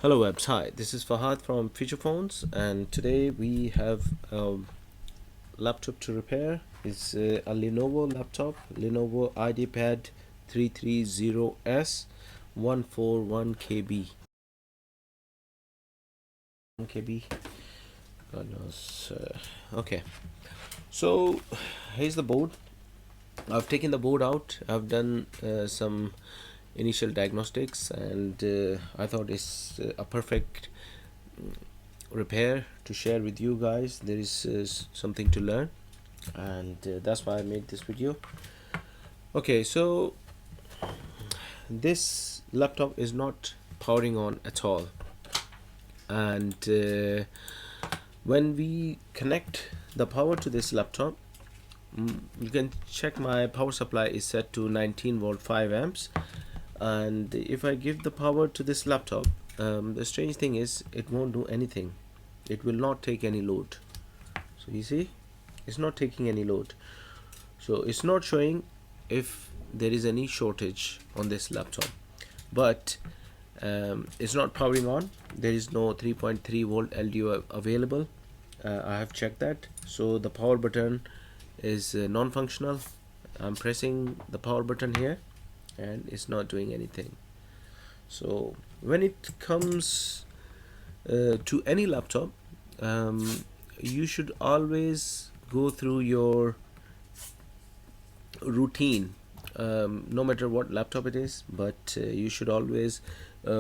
Hello webs, hi, this is Fahad from Future Phones, and today we have a laptop to repair. It's a Lenovo laptop, Lenovo Ideapad 330s 141kb. 1kb, God knows. Okay, so here's the board. I've taken the board out. I've done some initial diagnostics, and I thought it's a perfect repair to share with you guys. There is something to learn, and that's why I made this video. Okay, so this laptop is not powering on at all, and when we connect the power to this laptop, you can check my power supply is set to 19 volt 5 amps, and if I give the power to this laptop, the strange thing is it won't do anything. It will not take any load. So you see, it's not taking any load, so it's not showing if there is any shortage on this laptop, but it's not powering on. There is no 3.3 volt LDO available. I have checked that, so the power button is non-functional. I'm pressing the power button here and it's not doing anything. So when it comes to any laptop, you should always go through your routine, no matter what laptop it is, but you should always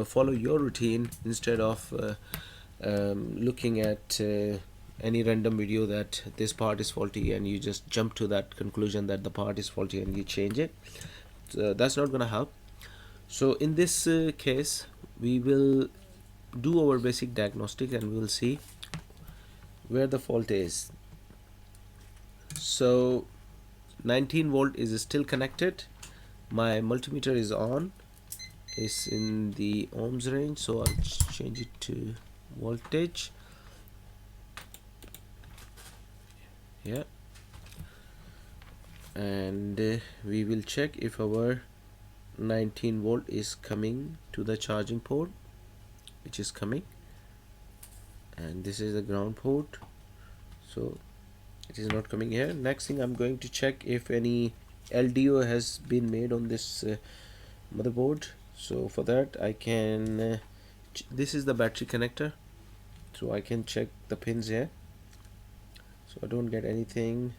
follow your routine instead of looking at any random video that this part is faulty and you just jump to that conclusion that the part is faulty and you change it. So that's not gonna help. So in this case, we will do our basic diagnostic and we will see where the fault is. So 19 volt is still connected. My multimeter is on. It's in the ohms range, so I'll change it to voltage. Yeah, and we will check if our 19 volt is coming to the charging port, which is coming, and this is the ground port, so it is not coming here. Next thing, I'm going to check if any LDO has been made on this motherboard. So for that, I can this is the battery connector, so I can check the pins here, so I don't get anything.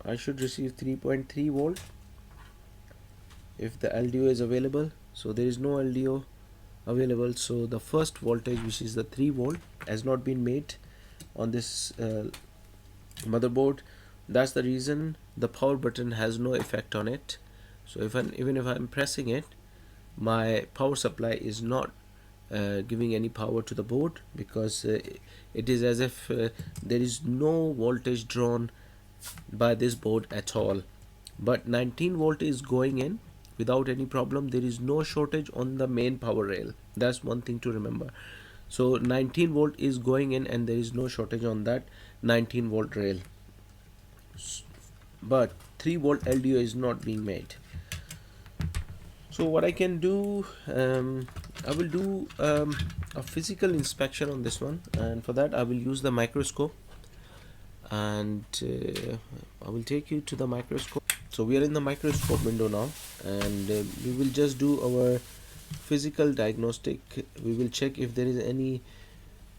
I should receive 3.3 volt if the LDO is available. So there is no LDO available, so the first voltage, which is the 3 volt, has not been made on this motherboard. That's the reason the power button has no effect on it. So even if I'm pressing it, my power supply is not giving any power to the board, because it is as if there is no voltage drawn by this board at all. But 19 volt is going in without any problem. There is no shortage on the main power rail. That's one thing to remember. So 19 volt is going in and there is no shortage on that 19 volt rail, but 3 volt LDO is not being made. So what I can do, I will do a physical inspection on this one, and for that I will use the microscope, and I will take you to the microscope. So we are in the microscope window now, and we will just do our physical diagnostic. We will check if there is any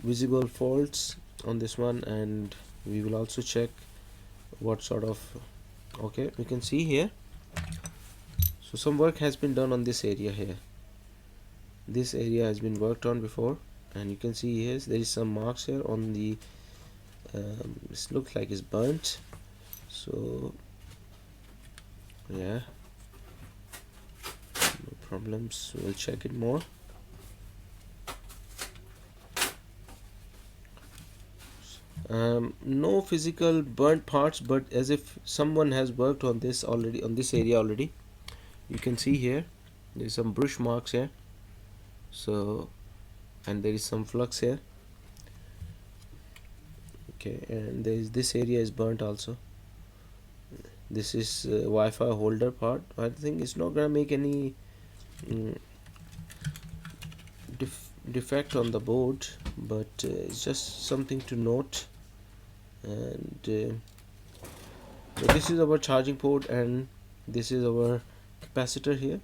visible faults on this one, and we will also check what sort of, okay, we can see here. So some work has been done on this area here. This area has been worked on before, and you can see here there is some marks here on the this looks like it's burnt. So yeah, no problems, we'll check it more. No physical burnt parts, but as if someone has worked on this already, on this area already. You can see here there's some brush marks here, so, and there is some flux here. Okay, and there is, this area is burnt also. This is Wi-Fi holder part. I think it's not gonna make any defect on the board, but it's just something to note. And so this is our charging port, and this is our capacitor here.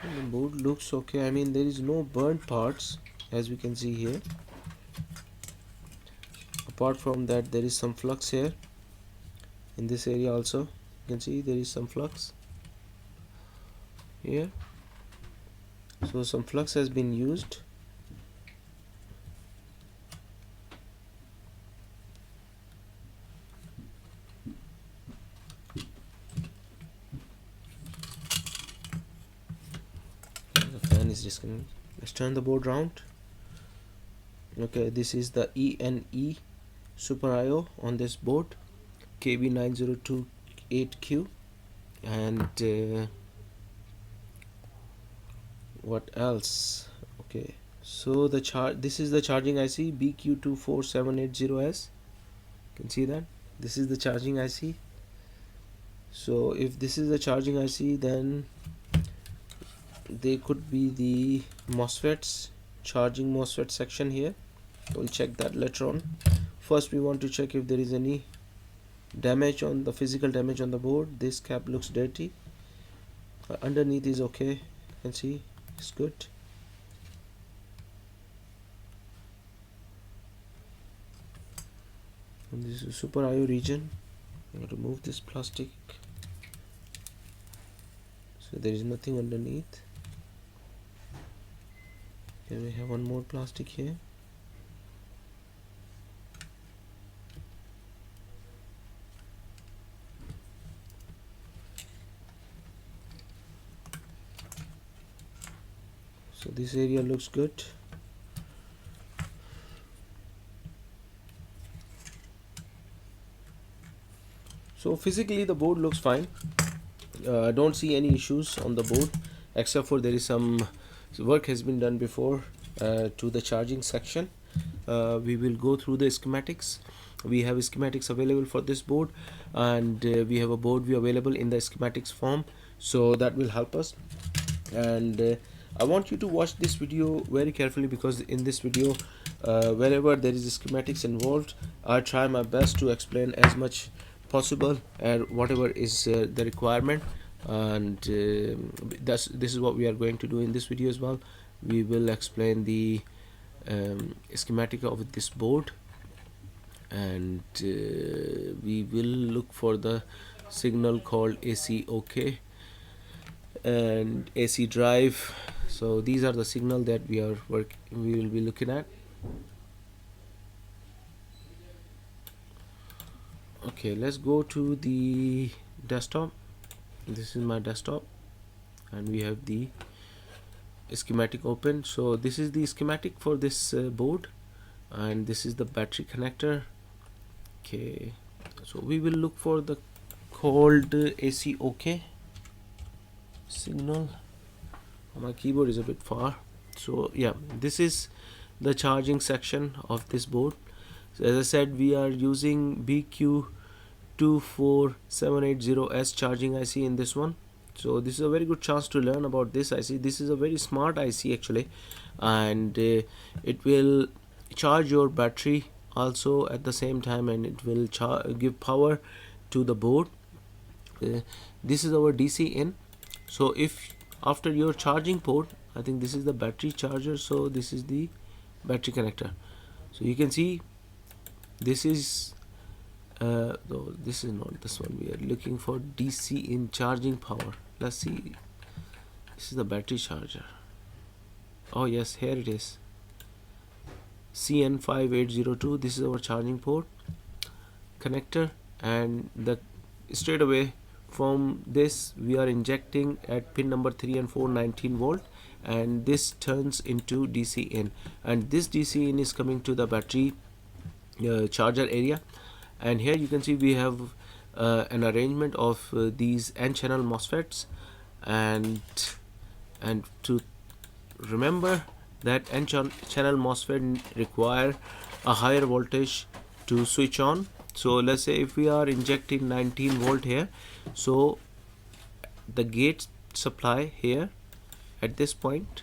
And the board looks okay. I mean, there is no burnt parts, as we can see here. Apart from that, there is some flux here in this area also. You can see there is some flux here, so some flux has been used. The fan is disconnected. Let's turn the board round. Okay, this is the ENE Super IO on this board, KB9028Q. And what else? Okay, so this is the charging IC, BQ24780S. You can see that this is the charging IC. So if this is the charging IC, then they could be the MOSFETs, charging MOSFET section here. We'll check that later on. First we want to check if there is any damage on the physical damage on the board. This cap looks dirty. Underneath is okay. You can see it's good. And this is Super IO region. I'll remove this plastic, so there is nothing underneath. Okay, we have one more plastic here. So this area looks good. So physically the board looks fine. I don't see any issues on the board, except for there is some work has been done before to the charging section. We will go through the schematics. We have schematics available for this board, and we have a board view available in the schematics form, so that will help us. And I want you to watch this video very carefully, because in this video, wherever there is schematics involved, I try my best to explain as much possible and whatever is the requirement. And this is what we are going to do in this video as well. We will explain the schematic of this board, and we will look for the signal called ACOK and ACDrive. So these are the signal that we will be looking at. Okay, let's go to the desktop. This is my desktop, and we have the schematic open. So this is the schematic for this board, and this is the battery connector. Okay, so we will look for the called ACOK signal. My keyboard is a bit far. So yeah, this is the charging section of this board. So as I said, we are using BQ24780S charging IC in this one. So this is a very good chance to learn about this IC. This is a very smart IC actually, and it will charge your battery also at the same time, and it will give power to the board. This is our DC in. So if after your charging port, I think this is the battery charger, so this is the battery connector. So you can see this is though this is not this one. We are looking for DC in charging power. Let's see. This is the battery charger. Oh yes, here it is, CN5802. This is our charging port connector, and the straight away from this we are injecting at pin number 3 and 4 19 volt, and this turns into DC in, and this DC in is coming to the battery charger area. And here you can see we have an arrangement of these n-channel MOSFETs, and to remember that n-channel MOSFET require a higher voltage to switch on, So let's say if we are injecting 19 volt here, so the gate supply here at this point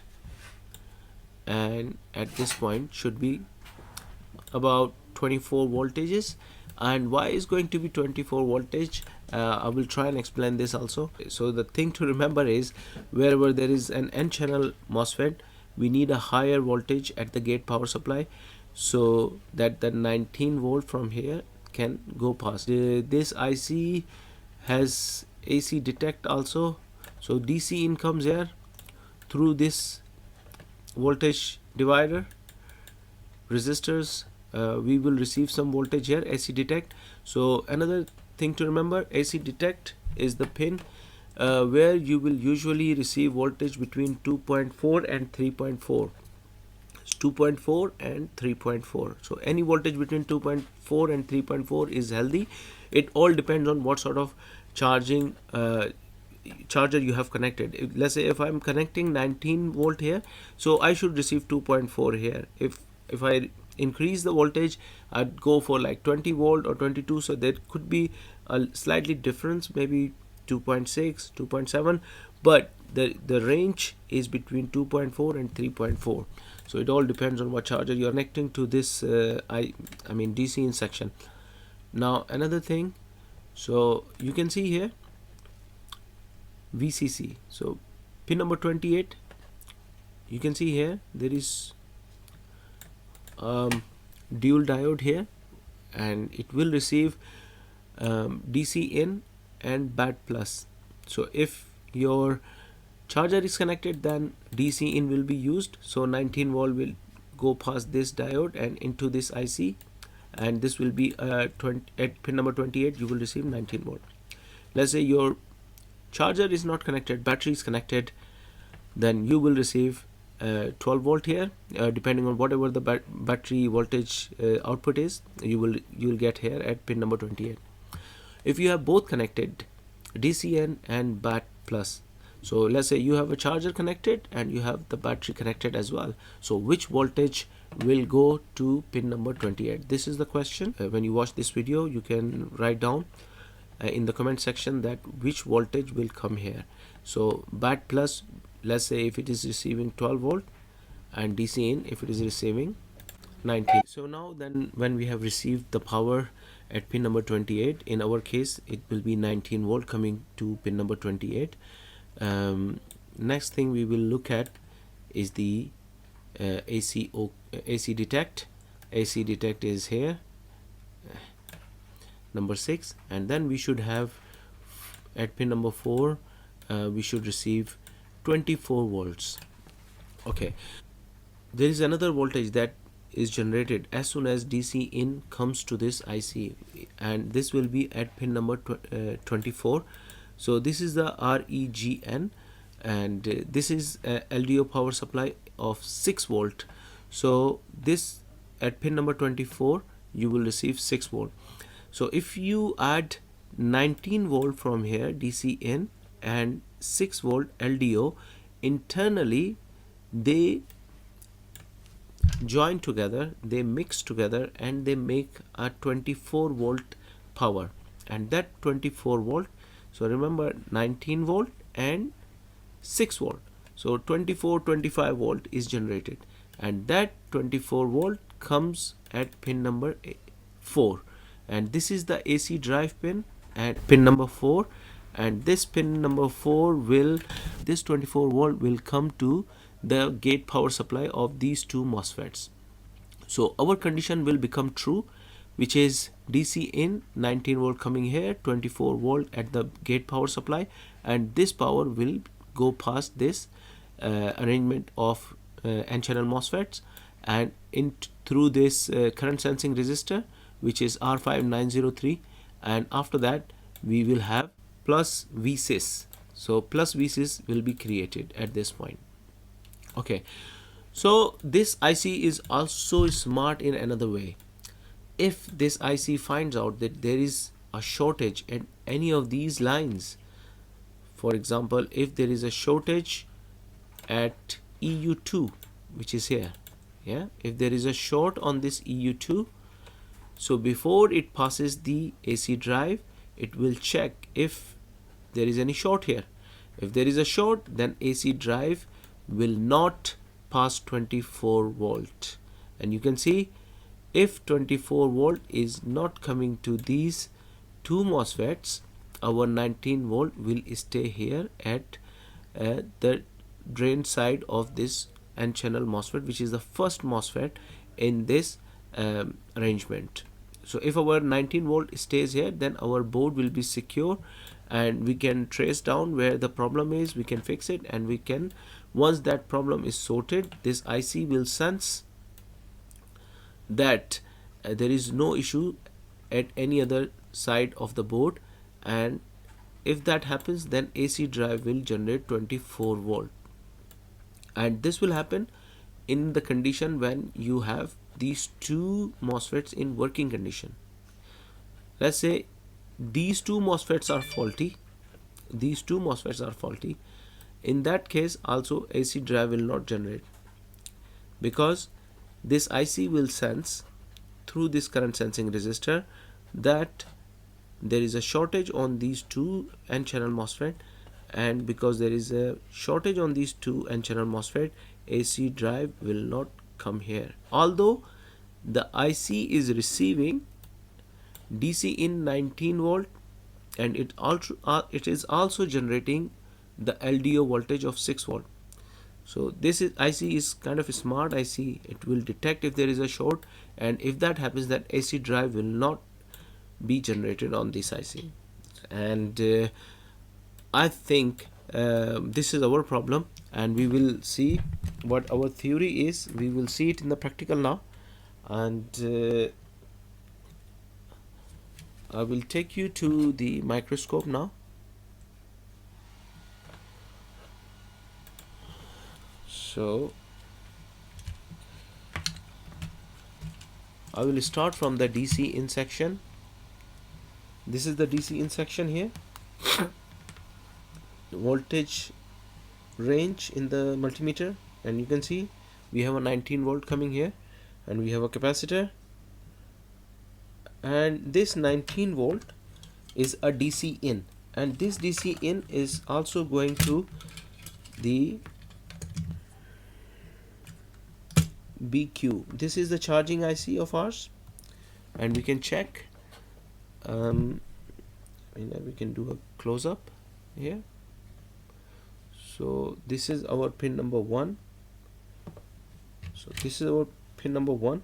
and at this point should be about 24 voltages. And why is going to be 24 voltage? I will try and explain this also. So the thing to remember is, wherever there is an N channel MOSFET, we need a higher voltage at the gate power supply, so that the 19 volt from here can go past. This IC has AC detect also, so DC in comes here through this voltage divider resistors. We will receive some voltage here, AC detect. So another thing to remember, AC detect is the pin where you will usually receive voltage between 2.4 and 3.4. 2.4 and 3.4. So any voltage between 2.4 and 3.4 is healthy. It all depends on what sort of charging charger you have connected. Let's say if I'm connecting 19 volt here, so I should receive 2.4 here. If I increase the voltage, I'd go for like 20 volt or 22, so there could be a slightly difference, maybe 2.6, 2.7, but the range is between 2.4 and 3.4. So it all depends on what charger you're connecting to this I mean DC in section. Now another thing, so you can see here VCC, so pin number 28, you can see here there is dual diode here, and it will receive DC in and BAT plus. So if your charger is connected, then DC in will be used, so 19 volt will go past this diode and into this IC, and this will be at pin number 28 you will receive 19 volt. Let's say your charger is not connected, battery is connected, then you will receive 12 volt here, depending on whatever the battery voltage output is, you will get here at pin number 28. If you have both connected, DCN and BAT plus, so let's say you have a charger connected and you have the battery connected as well, so which voltage will go to pin number 28? This is the question. When you watch this video, you can write down in the comment section that which voltage will come here. So BAT plus, let's say if it is receiving 12 volt, and DC in if it is receiving 19. So now then, when we have received the power at pin number 28, in our case it will be 19 volt coming to pin number 28. Next thing we will look at is the AC detect. AC detect is here, number 6, and then we should have at pin number 4 we should receive 24 volts. Okay, there is another voltage that is generated as soon as DC in comes to this IC, and this will be at pin number 24. So this is the REGN, and this is a LDO power supply of 6 volt. So this at pin number 24 you will receive 6 volt. So if you add 19 volt from here DC in and 6 volt LDO, internally they join together, they mix together, and they make a 24 volt power. And that 24 volt, so remember 19 volt and 6 volt, so 25 volt is generated, and that 24 volt comes at pin number 4, and this is the ACDrive pin at pin number 4, and this pin number 4 will, this 24 volt will come to the gate power supply of these two MOSFETs. So our condition will become true, which is DC in 19 volt coming here, 24 volt at the gate power supply, and this power will go past this arrangement of N-channel MOSFETs and in through this current sensing resistor, which is R5903, and after that we will have plus VSys. So plus VSys will be created at this point. Okay, so this IC is also smart in another way. If this IC finds out that there is a shortage at any of these lines, for example, if there is a shortage at EU2, which is here, yeah, if there is a short on this EU2, So before it passes the AC drive, it will check if there is any short here. If there is a short, then AC drive will not pass 24 volt. And you can see if 24 volt is not coming to these two MOSFETs, our 19 volt will stay here at the drain side of this N channel MOSFET, which is the first MOSFET in this arrangement. So if our 19 volt stays here, then our board will be secure and we can trace down where the problem is, we can fix it, and we can, once that problem is sorted, this IC will sense that there is no issue at any other side of the board, and if that happens, then AC drive will generate 24 volt. And this will happen in the condition when you have these two MOSFETs in working condition. Let's say these two MOSFETs are faulty. These two MOSFETs are faulty. In that case also AC drive will not generate, because this IC will sense through this current sensing resistor that there is a shortage on these two N channel MOSFET, and because there is a shortage on these two N channel MOSFET, AC drive will not come here. Although the IC is receiving DC in 19 volt, and it is also generating the LDO voltage of 6 volt. So this is IC is kind of a smart IC. It will detect if there is a short, and if that happens, that AC drive will not be generated on this IC. And I think this is our problem, and we will see what our theory is. We will see it in the practical now, and I will take you to the microscope now. So I will start from the DC in section. This is the DC in section here. Voltage range in the multimeter, and you can see we have a 19 volt coming here, and we have a capacitor, and this 19 volt is a DC in, and this DC in is also going to the BQ. This is the charging IC of ours, and we can check. We can do a close-up here. So this is our pin number 1. So this is our pin number 1.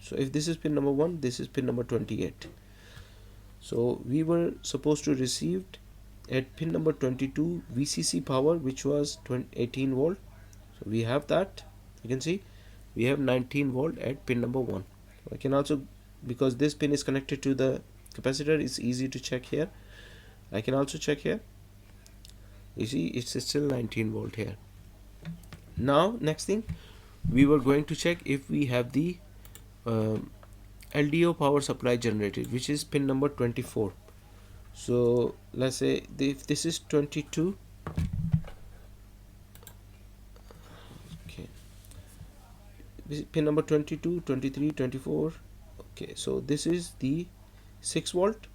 So if this is pin number 1, this is pin number 28. So we were supposed to receive at pin number 22 VCC power, which was 18 volt. So we have that. You can see we have 19 volt at pin number 1. I can also, because this pin is connected to the capacitor, it's easy to check here. I can also check here. You see it's still 19 volt here. Now next thing, we were going to check if we have the LDO power supply generated, which is pin number 24. So let's say if this is 22, okay, this is pin number 22, 23, 24. Okay, so this is the 6 volt.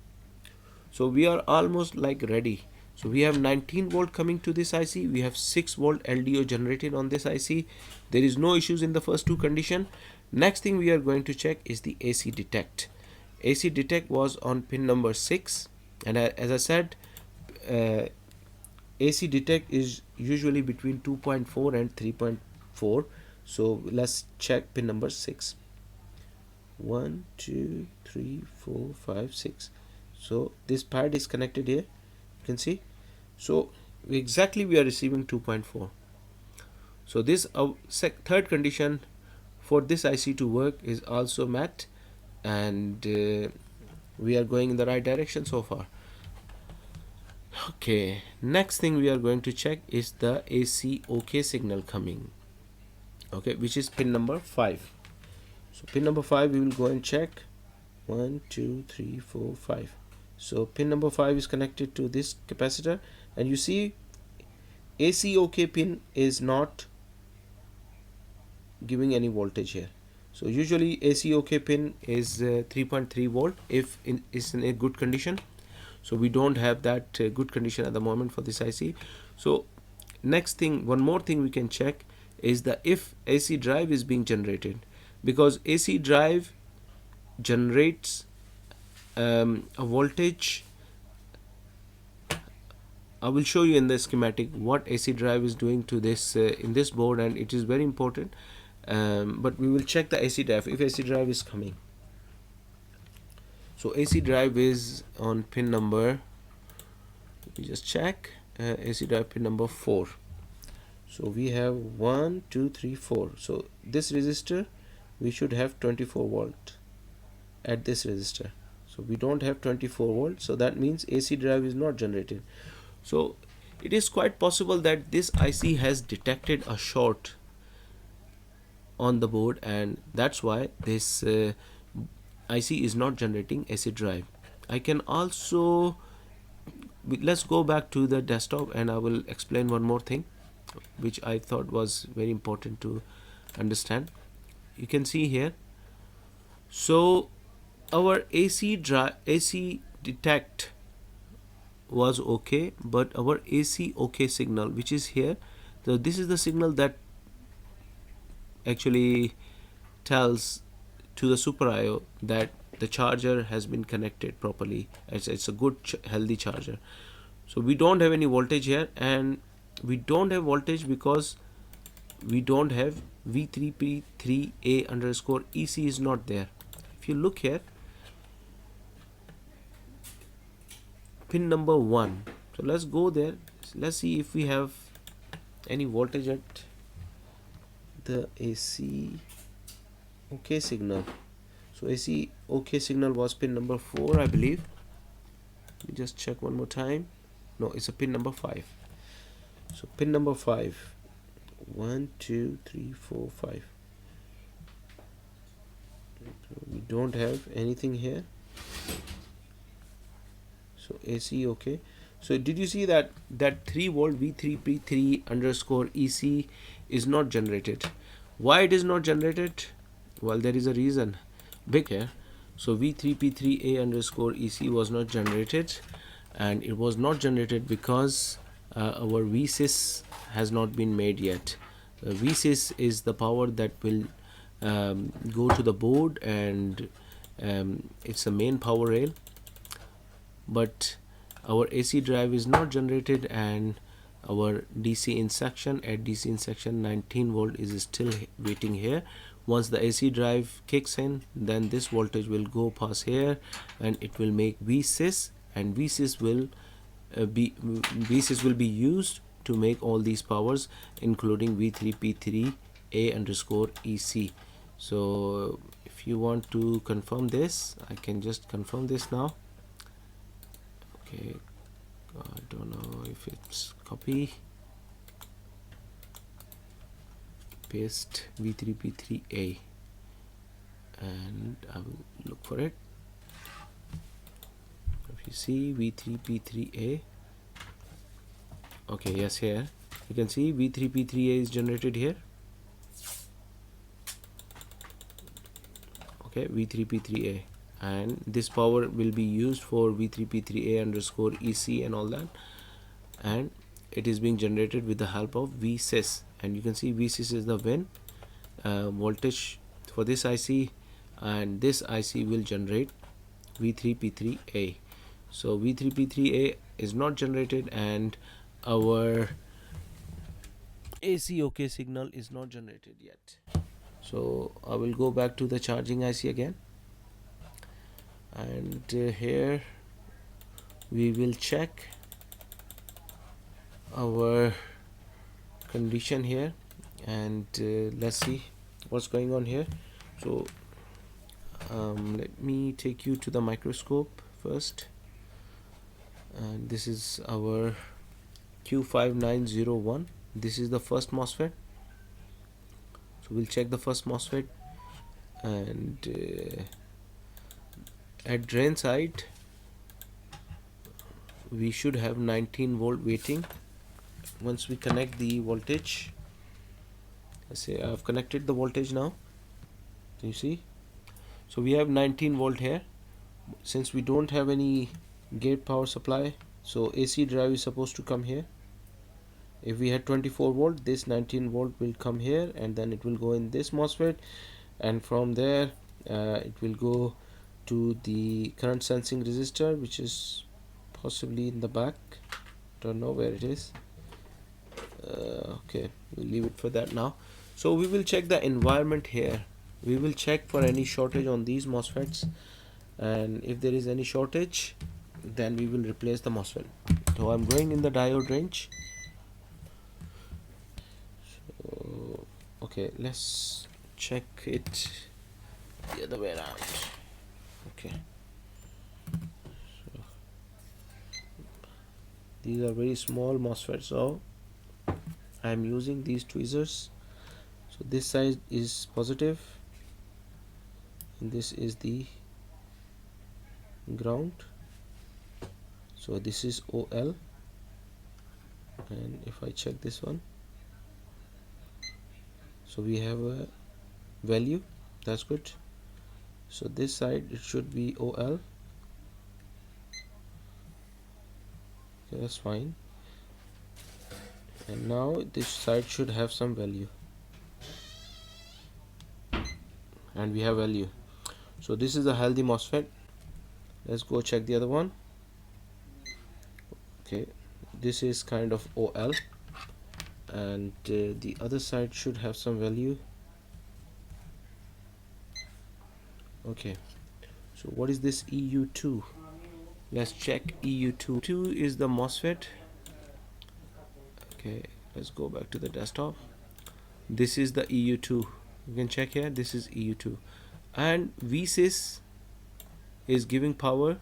So we are almost like ready. So we have 19 volt coming to this IC, we have 6 volt LDO generated on this IC. There is no issues in the first two condition. Next thing we are going to check is the AC detect. AC detect was on pin number 6, and as I said, AC detect is usually between 2.4 and 3.4. So let's check pin number 6. 1, 2, 3, 4, 5, 6. So this pad is connected here, you can see. So exactly we are receiving 2.4. So this third condition for this IC to work is also met, and we are going in the right direction so far. Okay, next thing we are going to check is the AC OK signal coming, okay, which is pin number 5. So pin number 5 we will go and check. 1, 2, 3, 4, 5. So pin number 5 is connected to this capacitor, and you see AC OK pin is not giving any voltage here. So usually AC OK pin is 3.3 volt if is in a good condition. So we don't have that good condition at the moment for this IC. So next thing, one more thing we can check is the if AC drive is being generated, because AC drive generates a voltage. I will show you in the schematic what AC drive is doing to this in this board, and it is very important. But we will check the AC drive if AC drive is coming. So AC drive is on pin number, let me just check, AC drive pin number 4. So we have 1 2 3 4. So this resistor we should have 24 volt at this resistor. So we don't have 24 volts, so that means AC drive is not generated. So it is quite possible that this IC has detected a short on the board, and that's why this IC is not generating AC drive. I can also, let's go back to the desktop and I will explain one more thing which I thought was very important to understand. You can see here, so our AC detect was okay, but our AC OK signal, which is here, so this is the signal that actually tells to the Super IO that the charger has been connected properly. It's a good healthy charger. So we don't have any voltage here, and we don't have voltage because we don't have V3P3A underscore EC is not there. If you look here, pin number 1, so let's go there, let's see if we have any voltage at the AC OK signal. So AC OK signal was pin number 4, I believe. Let me just check one more time. No, it's a pin number 5. So pin number 5, 1 2 3 4 5. So we don't have anything here. So AC OK. So did you see that 3 volt V3P3 underscore EC is not generated? Why it is not generated? Well, there is a reason big here. So V3P3A underscore EC was not generated, and it was not generated because our VSys has not been made yet. VSys is the power that will go to the board, and it's the main power rail, but our AC drive is not generated, and our DC in section, at DC in section 19 volt is still waiting here. Once the AC drive kicks in, then this voltage will go past here and it will make VSys, and VSys will be used to make all these powers, including V3P3A underscore EC. So if you want to confirm this, I can just confirm this now. Okay, I don't know if it's copy paste V3P3A, and I will look for it. If you see V3P3A, okay, yes, here you can see V3P3A is generated here. Okay, V3P3A, and this power will be used for V3P3A underscore EC and all that, and it is being generated with the help of VSys, and you can see VSys is the win voltage for this IC, and this IC will generate V3P3A. So V3P3A is not generated, and our AC OK signal is not generated yet. So I will go back to the charging IC again, and here we will check our condition here, and let's see what's going on here. So let me take you to the microscope first, and this is our Q5901. This is the first MOSFET. So we'll check the first MOSFET, and at drain side we should have 19 volt waiting. Once we connect the voltage, let's say I've connected the voltage now, You see, so we have 19 volt here. Since we don't have any gate power supply, so AC drive is supposed to come here. If we had 24 volt, this 19 volt will come here, and then it will go in this MOSFET, and from there it will go to the current sensing resistor, which is possibly in the back. Don't know where it is. Okay, we'll leave it for that now. So we will check the environment here. We will check for any shortage on these MOSFETs, and if there is any shortage, then we will replace the MOSFET. So I'm going in the diode range. So, okay, let's check it the other way around. Okay, so these are very small MOSFETs, so I'm using these tweezers. So this side is positive, and this is the ground. So this is OL, and if I check this one, so we have a value. That's good. So this side it should be OL. Okay, that's fine. And now this side should have some value, and we have value. So this is a healthy MOSFET. Let's go check the other one. Okay, this is kind of OL, and the other side should have some value. Okay, so what is this EU2? Let's check EU2. 2 is the MOSFET. Okay, let's go back to the desktop. This is the EU2. You can check here. This is EU2, and VSys is giving power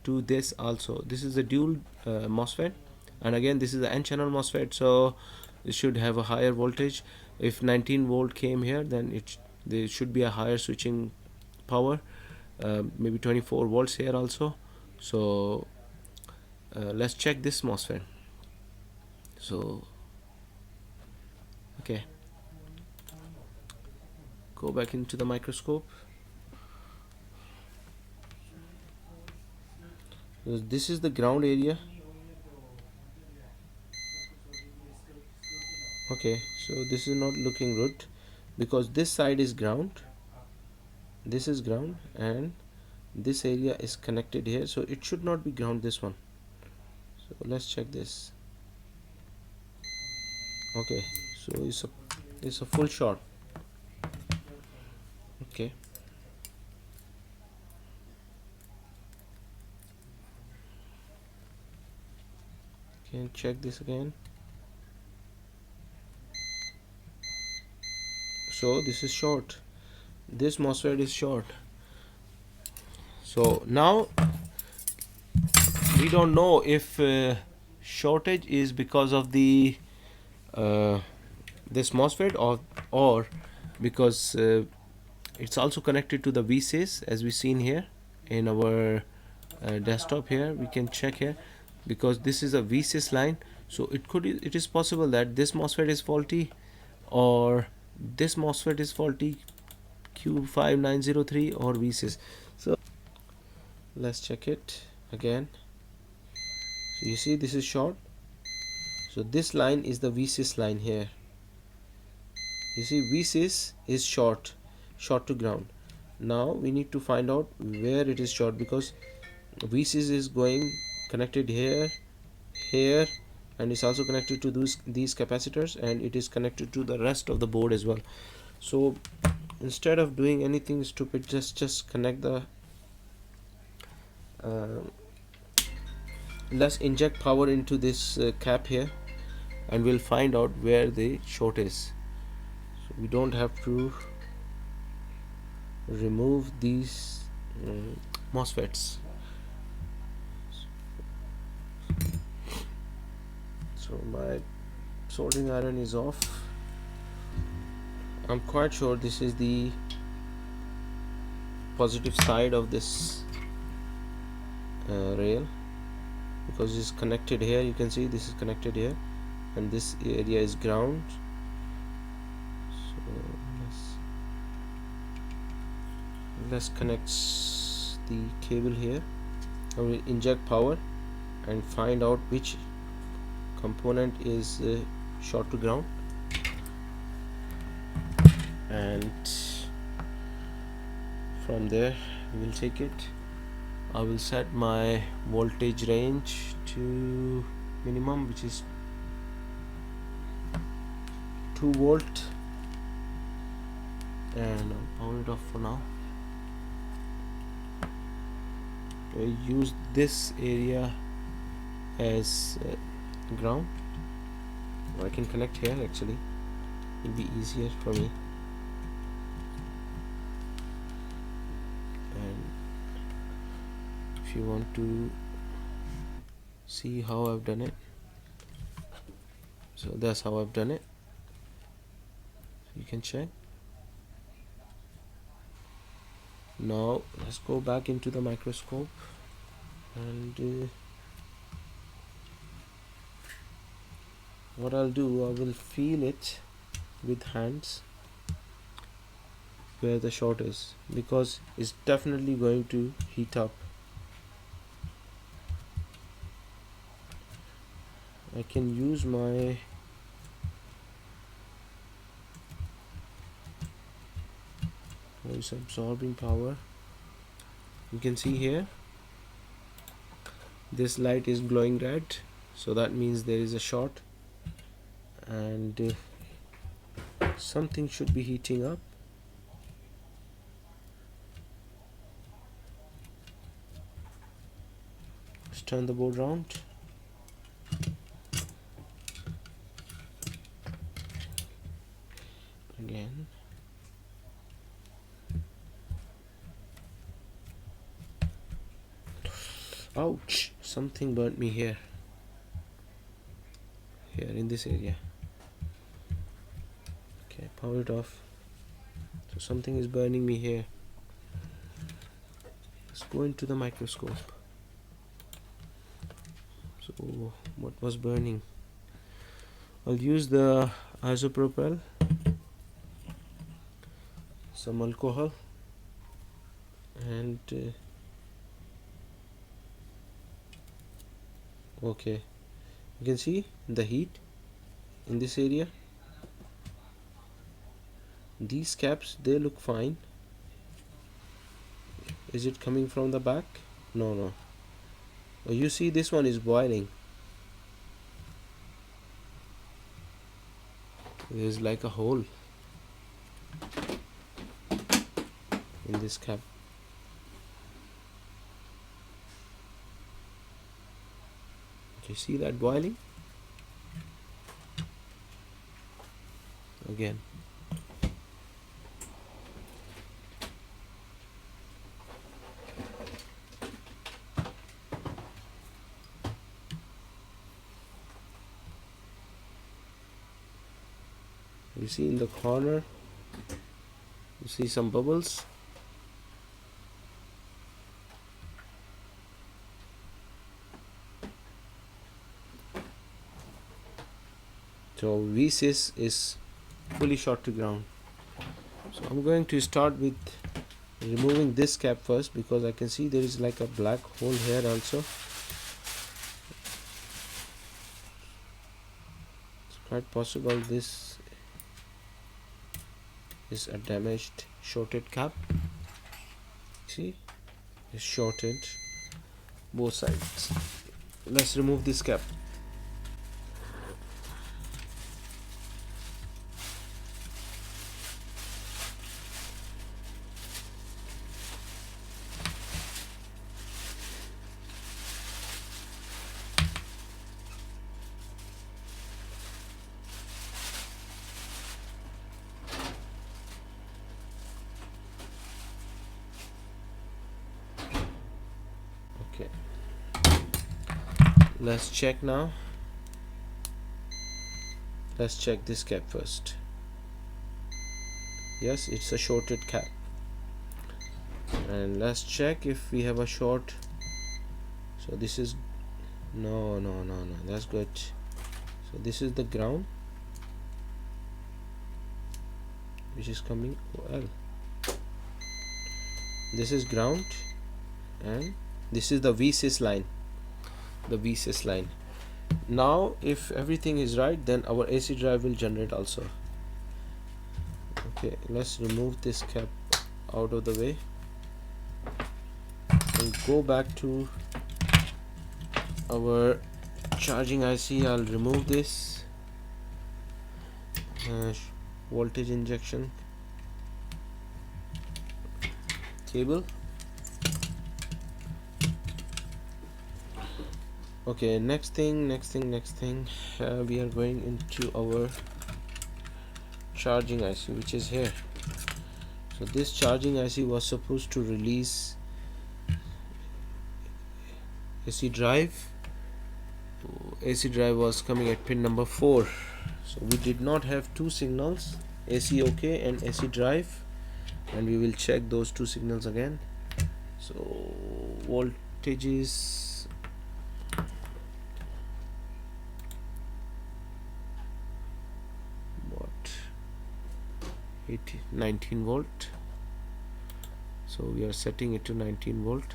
to this also. This is a dual MOSFET, and again this is the N-channel MOSFET, so it should have a higher voltage. If 19 volt came here, then there should be a higher switching power, maybe 24 volts here also. So let's check this MOSFET. So okay, go back into the microscope. So this is the ground area. Okay, so this is not looking good because this side is ground, this is ground, and this area is connected here, so it should not be ground, this one. So let's check this. Okay, so it's a full short. Okay, can check this again. So this is short, this MOSFET is short. So now we don't know if shortage is because of the this MOSFET or because it's also connected to the VSys, as we seen here in our desktop. Here we can check here, because this is a VSys line, so it is possible that this MOSFET is faulty, or this MOSFET is faulty, Q5903 or VSys. So let's check it again. So you see this is short, so this line is the VSys line here. You see VSys is short to ground. Now we need to find out where it is short, because VSys is going connected here, and it's also connected to these capacitors, and it is connected to the rest of the board as well. So instead of doing anything stupid, just connect the let's inject power into this cap here, and we'll find out where the short is. So we don't have to remove these MOSFETs. So my soldering iron is off. I'm quite sure this is the positive side of this rail, because it's connected here. You can see this is connected here, and this area is ground. So let's connect the cable here. I will inject power and find out which component is short to ground, and from there we will take it. I will set my voltage range to minimum, which is 2 volt, and I'll power it off for now. I use this area as ground. I can connect here, actually it'll be easier for me. And if you want to see how I've done it, so that's how I've done it. You can check. Now let's go back into the microscope, and what I'll do, I will feel it with hands where the short is, because it's definitely going to heat up. I can use my voice absorbing power. You can see here this light is glowing red, so that means there is a short, and something should be heating up. Let's turn the board round. Again. Ouch! Something burnt me here in this area. Okay, power it off. So something is burning me here. Let's go into the microscope. So what was burning? I'll use the isopropyl, some alcohol, and okay, you can see the heat in this area. These caps, they look fine. Is it coming from the back? No. Oh, you see this one is boiling. There's like a hole in this cap. You see that boiling? Again. You see in the corner, you see some bubbles. So V6 is fully short to ground. So I'm going to start with removing this cap first, because I can see there is like a black hole here also. It's quite possible this is a damaged shorted cap. See, it's shorted both sides. Let's remove this cap. Let's check now. Let's check this cap first. Yes, it's a shorted cap. And let's check if we have a short. So this is no, that's good. So this is the ground, which is coming OL. this is ground, and this is the VSys line, the VSys line. Now if everything is right, then our AC drive will generate also. Okay, let's remove this cap out of the way and go back to our charging IC. I'll remove this voltage injection cable. Okay, next thing, we are going into our charging IC, which is here. So this charging IC was supposed to release AC drive. AC drive was coming at pin number 4, so we did not have two signals, AC OK and AC drive, and we will check those two signals again. So voltages, what, 19 volt, so we are setting it to 19 volt.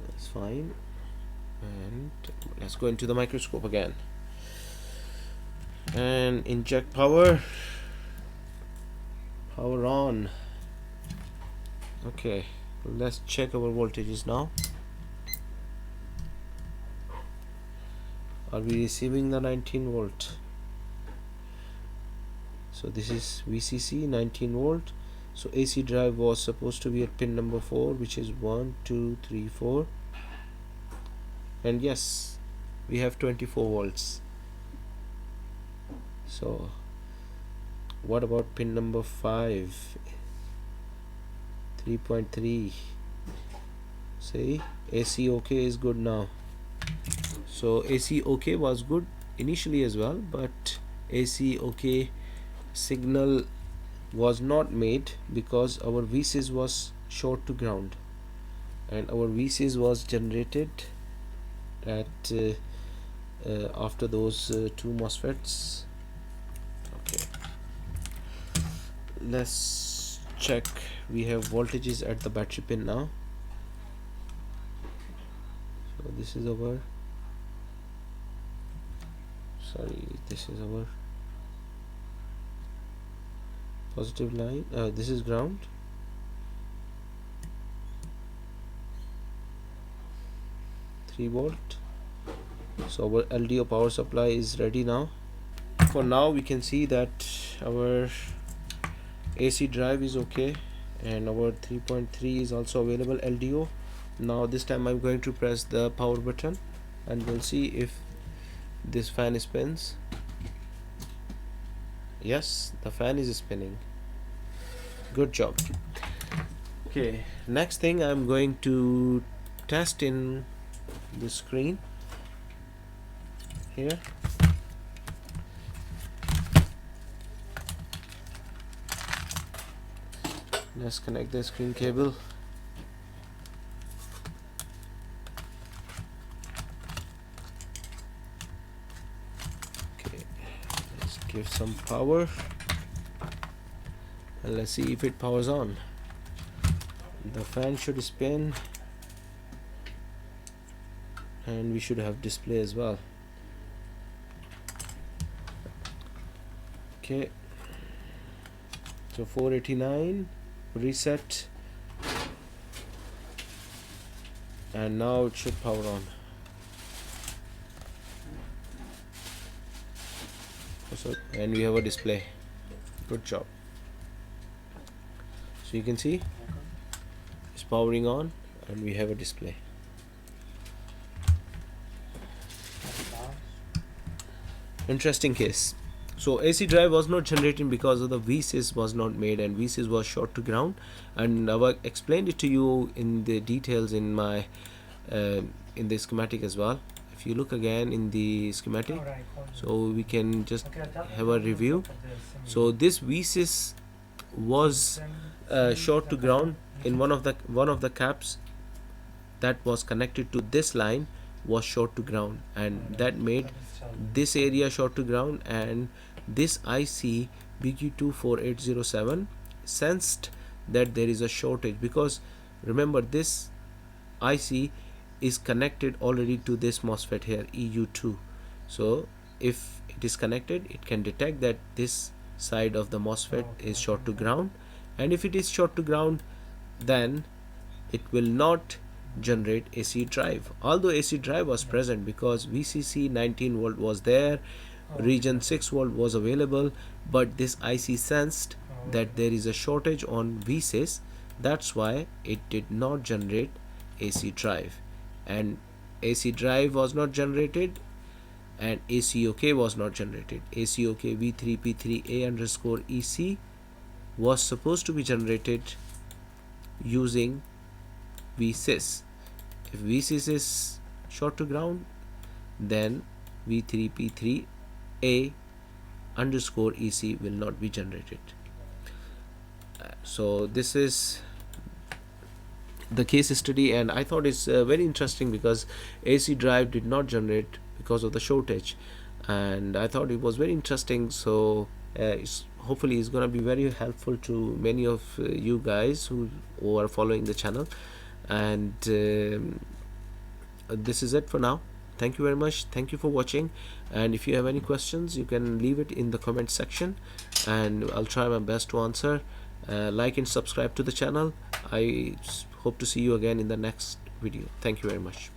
That's fine. And let's go into the microscope again and inject power on. Okay, let's check our voltages now. Are we receiving the 19 volt? So this is VCC 19 volt. So AC drive was supposed to be at pin number 4, which is 1 2 3 4, and yes, we have 24 volts. So what about pin number 5, 3.3? See, AC OK is good now. So AC OK was good initially as well, but AC OK signal was not made because our VSys was short to ground, and our VSys was generated at after those two MOSFETs. Okay, let's check. We have voltages at the battery pin now. So this is our, this is our positive line, this is ground. volt. So our LDO power supply is ready now. For now we can see that our AC drive is okay, and our 3.3 is also available LDO. Now this time I'm going to press the power button and we'll see if this fan spins. Yes, the fan is spinning. Good job. Okay, next thing I'm going to test in the screen here. Let's connect the screen cable. Okay, let's give some power and let's see if it powers on. The fan should spin and we should have display as well. Okay, so 489, reset, and now it should power on. And we have a display. Good job. So you can see it's powering on and we have a display. Interesting case. So AC drive was not generating because of the VSys was not made, and VSys was short to ground, and I explained it to you in the details in my in the schematic as well. If you look again in the schematic, so we can just have a review. So this VSys was short to ground in one of the caps that was connected to this line was short to ground, and that made this area short to ground, and this IC BQ24807 sensed that there is a shortage, because remember this IC is connected already to this MOSFET here, EU2. So if it is connected, it can detect that this side of the MOSFET is short to ground, and if it is short to ground, then it will not generate AC drive, although AC drive was present because VCC 19 volt was there, region 6 volt was available, but this IC sensed that there is a shortage on VSys. That's why it did not generate AC drive, and AC drive was not generated, and ACOK was not generated. ACOK V3P3A underscore EC was supposed to be generated using VSys. If VSys is short to ground, then V3P3A underscore EC will not be generated. So this is the case study, and I thought it's very interesting because AC drive did not generate because of the shortage, and I thought it was very interesting. So hopefully it's going to be very helpful to many of you guys who are following the channel. And this is it for now. Thank you very much. Thank you for watching, and if you have any questions, you can leave it in the comment section and I'll try my best to answer. Like and subscribe to the channel. I hope to see you again in the next video. Thank you very much.